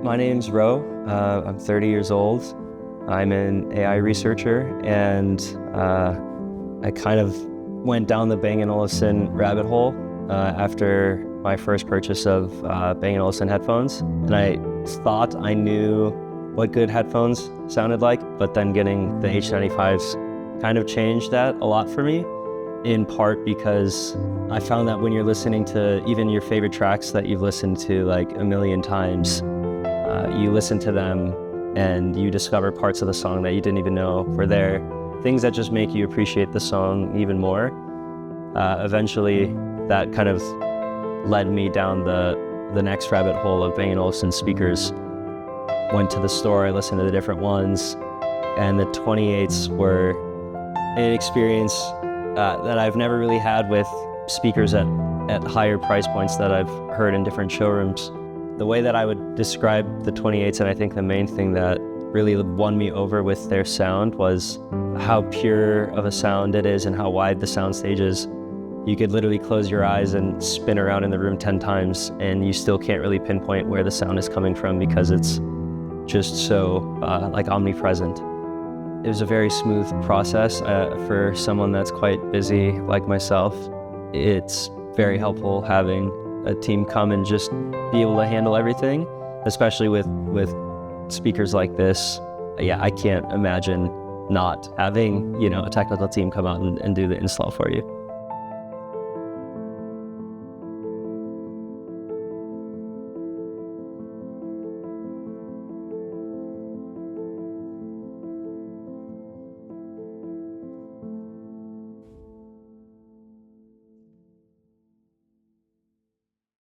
My name's Ro. I'm 30 years old. I'm an AI researcher, and I kind of went down the Bang Olufsen rabbit hole after my first purchase of Bang Olufsen headphones. And I thought I knew what good headphones sounded like, but then getting the H95s kind of changed that a lot for me, in part because I found that when you're listening to even your favorite tracks that you've listened to like a million times, you listen to them and you discover parts of the song that you didn't even know were there, things that just make you appreciate the song even more. Eventually, that kind of led me down the next rabbit hole of Bang & Olufsen speakers. Went to the store, I listened to the different ones, and the 28s were an experience that I've never really had with speakers at higher price points that I've heard in different showrooms. The way that I would describe the 28s, and I think the main thing that really won me over with their sound, was how pure of a sound it is and how wide the sound stage is. You could literally close your eyes and spin around in the room 10 times and you still can't really pinpoint where the sound is coming from because it's just so like omnipresent. It was a very smooth process for someone that's quite busy like myself. It's very helpful having a team come and just be able to handle everything, especially with speakers like this. Yeah, I can't imagine not having, a technical team come out and do the install for you.